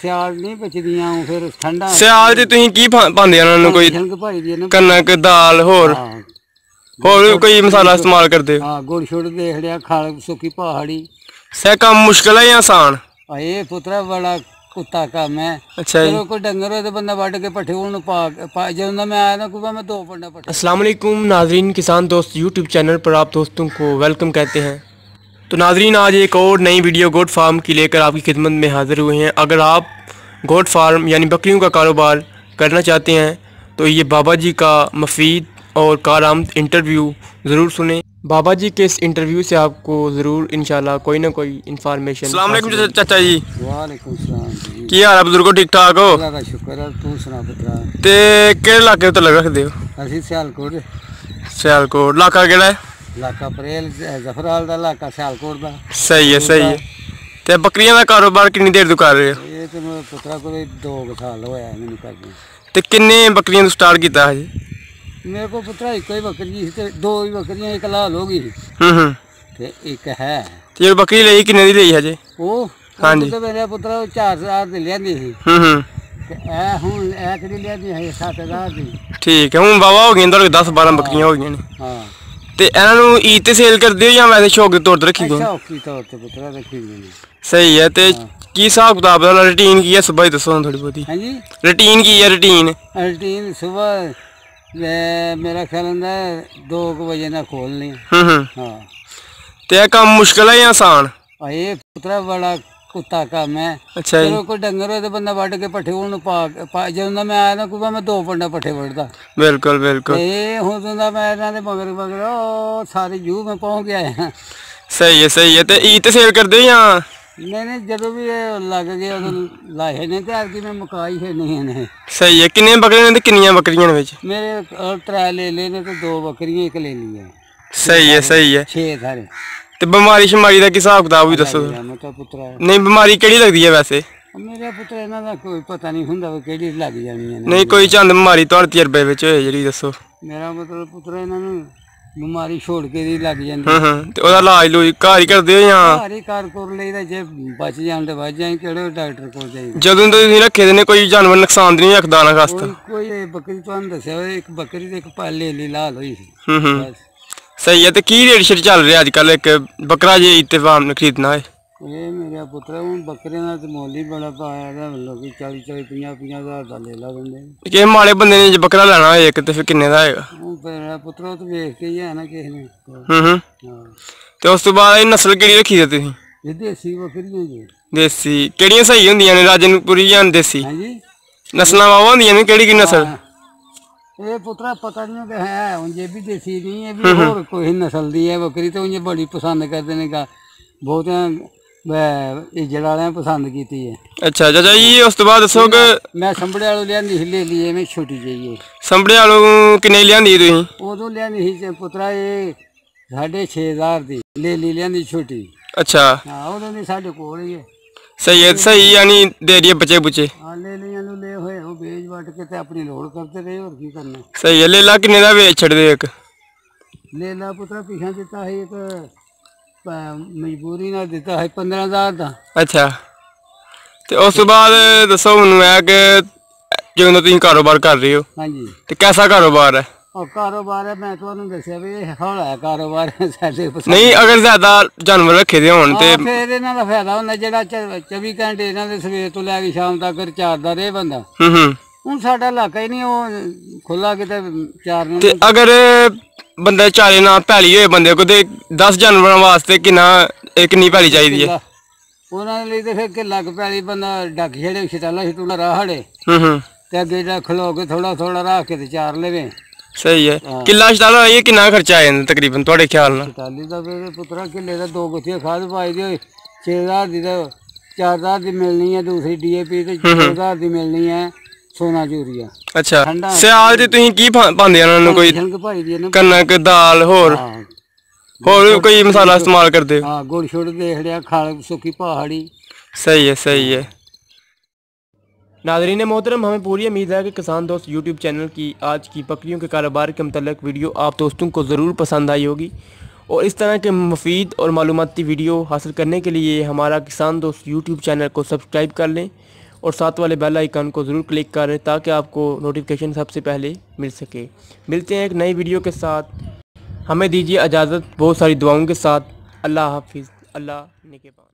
ਸਿਆਲ ਨਹੀਂ ਬਚਦੀਆਂ ਫਿਰ ਠੰਡਾ ਸਿਆਲ 'ਚ ਤੁਸੀਂ ਕੀ ਪਾਉਂਦੇ ਉਹਨਾਂ ਨੂੰ? ਕੋਈ ਕਣਕ ਦਾਲ ਹੋਰ ਕੋਈ ਮਸਾਲਾ ਇਸਤੇਮਾਲ ਕਰਦੇ ਹੋ? ਹਾਂ ਗੁੜ ਛੁੜ ਦੇਖ ਲਿਆ, ਖਾਲ ਸੁੱਕੀ ਪਹਾੜੀ। ਸੇ ਕੰਮ ਮੁਸ਼ਕਿਲ ਹੈ ਜਾਂ ਆਸਾਨ? ਇਹ ਪੁੱਤਰਾ ਬੜਾ ਕੁੱਤਾ ਕੰਮ ਹੈ। अच्छा जी। कोई डंगर हो तो बंदा वट के पट्ठे जब मैं आया ना मैं 2 पंडा पट्ठे। अस्सलाम वालेकुम नाजरीन, किसान दोस्त यूट्यूब चैनल पर आप दोस्तों को वेलकम कहते हैं। तो नाजरीन, आज एक और नई वीडियो गोट फार्म की लेकर आपकी खिदमत में हाज़िर हुए हैं। अगर आप गोट फार्म यानी बकरियों का कारोबार करना चाहते हैं तो ये बाबा जी का मुफीद और कारआमद इंटरव्यू ज़रूर सुने। बाबा जी के इस इंटरव्यू से आपको ज़रूर इंशाल्लाह कोई ना कोई इन्फॉर्मेशन। अस्सलाम वालेकुम चाचा जी। वालेकुम सलाम जी। की हाल है बुजुर्गो? ठीक ठाक हो? अल्लाह दा शुक्र है। तू सुना पुत्रा? ते केड़े इलाके तो लग रखदे हो? असीं सियालकोट। सियालकोट इलाका केड़ा है? इलाका परेल जफराल दा इलाका सियालकोट दा। सही है सही है। ते बकरियां दा कारोबार कितनी देर तो कर रहे हो? ये तो मैं पुत्रा कोई 2 साल होया मैनूं करदे। ते किन्ने बकरियां तो स्टार्ट कीता है जी? मेरे को पुत्रा एक ही बकरी थी, 2 ही बकरियां, एक लाल हो गई ते एक है। ते जो बकरी ਲਈ ਕਿੰਨੇ ਦੀ ਲਈ ਹੈ ਜੀ? ਉਹ ਹਾਂਜੀ ਤੇ ਮੇਰੇ ਪੁੱਤਰਾ 4000 ਦੀ ਲਿਆਂਦੀ ਸੀ ਤੇ ਇਹ ਹੁਣ ਇਹ ਕਿਹੜੀ ਲਿਆਂਦੀ ਹੈ 7000 ਦੀ। ਠੀਕ ਹੈ, ਹੁਣ ਵਾਵਾ ਹੋ ਗਈਆਂ ਤੁਹਾਡੇ 10-12 ਬੱਕਰੀਆਂ ਹੋ ਗਈਆਂ ਨੇ। ਹਾਂ ਤੇ ਇਹਨਾਂ ਨੂੰ ਈਦ ਤੇ ਸੇਲ ਕਰਦੇ ਹੋ ਜਾਂ ਵੈਸੇ ਸ਼ੌਕ ਦੇ ਤੌਰ ਤੇ ਰੱਖੀ ਗਏ? ਸ਼ੌਕ ਦੀ ਤੌਰ ਤੇ ਪੁੱਤਰਾ ਰੱਖੀ ਗਈ ਨੇ। ਸਹੀ ਹੈ। ਤੇ ਕੀ ਹਿਸਾਬ ਕਿਤਾਬ ਦਾ ਰੂਟੀਨ ਕੀ ਹੈ? ਸੁਬਾਹ ਹੀ ਦੱਸੋ ਥੋੜੀ ਬਹੁਤੀ। ਹਾਂਜੀ ਰੂਟੀਨ ਕੀ ਹੈ? ਰੂਟੀਨ ਸਵੇਰ मेरा ख्याल होंदा 2 बजे ना खोलनी। हाँ ते काम मुश्किल है या आसान? ये पुत्रा बड़ा कुत्ता काम है। अच्छा जी। कोई डंगर हो तो बंदा वट के पट्ठे जब मैं आया ना मैं 2 पंडा पट्ठे वटदा। बिल्कुल बिल्कुल। हुण मैं इन्हां दे मगर मगर सारे जू में पहुंच गया। सही है सही है। ते ईद ते सेल करदे या? नहीं जो भी लग गए लाए ने ते मैं मुकाई है नहीं है। सही है। किन्ने बकरियां ने ते किन्नियां बकरियां ने विच? मेरे 3 ले ने ते 2 बकरियां एक ले ली है। सही है सही है। 6 सारे। ते बीमारी शमारी दा की हिसाब किताब भी दसो। नहीं बीमारी केड़ी लगदी है वैसे? मेरे पुत्र इन्हां दा कोई पता नहीं हुंदा केड़ी लग जानी है। नहीं कोई चंद बीमारी तुहाडे तजर्बे विच होए जेहड़ी दसो। मेरा मतलब पुत्र इन्हां नूं बीमारी छोड़ के दी लग जांदी। ते ओदा इलाज लूज घर ही करदे हो या? घर ही कर लईदा, जे बच जाण ते बच जाए। केड़े डॉक्टर कोल जाई? जदों तुसीं रखे दे ने कोई जानवर नुकसान नहीं रखदा ना खास्ता? कोई बकरी तुहानूं दस्सिया एक बकरी ते एक पाले ली लाल होई सी। सही है। ते की रेट शेट चल रहा अजकल एक बकरा जे इत्तेफाम ने खरीदना है? ये मेरा पुत्र हूँ बकरे का तो मोल ही बड़ा पाया है। लोग 40-50 हज़ार का ले ला बंदे। कि माड़े बंदे ने जो बकरा लेना है एक तो फिर किन्ने दा आएगा? मेरा पुत्र तो वेख के ही है ना किसी ने। तो उस तो बाद ये नस्ल केड़ी रखी है तुसीं? ये देसी बकरियां जी। देसी केड़ियां सही होंदियां ने? राजनपुरी या देसी? हां जी। नस्लां वावा होंदियां ने केड़ी की नस्ल? ये पुत्रा पता नहीं कि है हुन ये भी देसी नहीं है भी और कोई नस्ल दी है बकरी तो ये बड़ी पसंद करते ने का बहुत इज्जत वाले पसंद की है। अच्छा चाचा जी, उस तो बाद दसो कि मैं संभड़े वालों लियांदी ले लिए मैं छोटी चाहिए। संभड़े वालों किन्ने लियांदी तुसीं? उदों लियांदी सी पुत्रा ये 6,500 दी ले ली लियांदी छोटी। अच्छा हां उदों दी साडे कोल ही है। सही है सही यानी दे दिए बच्चे बुच्चे। हां ले लियां नु ले होए ओ बेच वट के ते अपनी लोड़ करते रहे और की करना। सही है। लेला किन्ने दा बेच छड़ दे? एक लेला पुत्रा पीछा देता है एक मजबूरी ना देता है 15,000 का। अच्छा तो उस बाद दसो मैनू है कि जो तुम कारोबार कर रहे हो? हाँ जी। तो कैसा कारोबार है? और कारोबार है मैं तुहानू दस्सिया भी हौला है कारोबार साडे नहीं अगर ज्यादा जानवर रखे दे होण ते फिर इन्हां दा फायदा हुंदा जेहड़ा 24 घंटे इन्हां दे सवेर तो लैके शाम तक चारदा रहे बंदा। हुण साडा इलाका ही नहीं वो खुला किते चारने ते अगर बंदा चारे ना पैली होए बंदे को ते 10 जानवरां वास्ते किन्नी पैली चाहिदी है? उन्हां लई ते फिर किला क पैली बंदा डक छड़े छटाला छटूला राह हड़े ते अगे खलो के थोड़ा थोड़ा रख के ते चार लेवे। सही है। किला छटाला ये कितना खर्चा आ जांदा तकरीबन तुहाडे ख्याल नाल? छटाली दा फिर पुत्रा किले दा 2 गुत्थियां खाद पाई दी 6,000 दी ते 4,000 दी मिलनी है। दूसरी DAP ते 4,000 दी मिलनी है सोना यूरिया। अच्छा सियाल च तुसीं की पांदे उन्हां नूं? कोई कणक दाल होर कोई मसाला इस्तेमाल करदे हो? हां गुड़ छुड़ देख लिया, खाल सुक्की पहाड़ी। सही है सही है। नाज़रीन मोहतरम, हमें पूरी उम्मीद है कि किसान दोस्त यूट्यूब चैनल की आज की बकरियों के कारोबार के मतलब वीडियो आप दोस्तों को ज़रूर पसंद आई होगी और इस तरह के मुफीद और मालूमाती वीडियो हासिल करने के लिए हमारा किसान दोस्त यूट्यूब चैनल को सब्सक्राइब कर लें और साथ वाले बेल आइकन को ज़रूर क्लिक करें ताकि आपको नोटिफिकेशन सबसे पहले मिल सके। मिलते हैं एक नई वीडियो के साथ। हमें दीजिए इजाज़त बहुत सारी दुआओं के साथ। अल्लाह हाफिज़। अल्लाह निगहबान।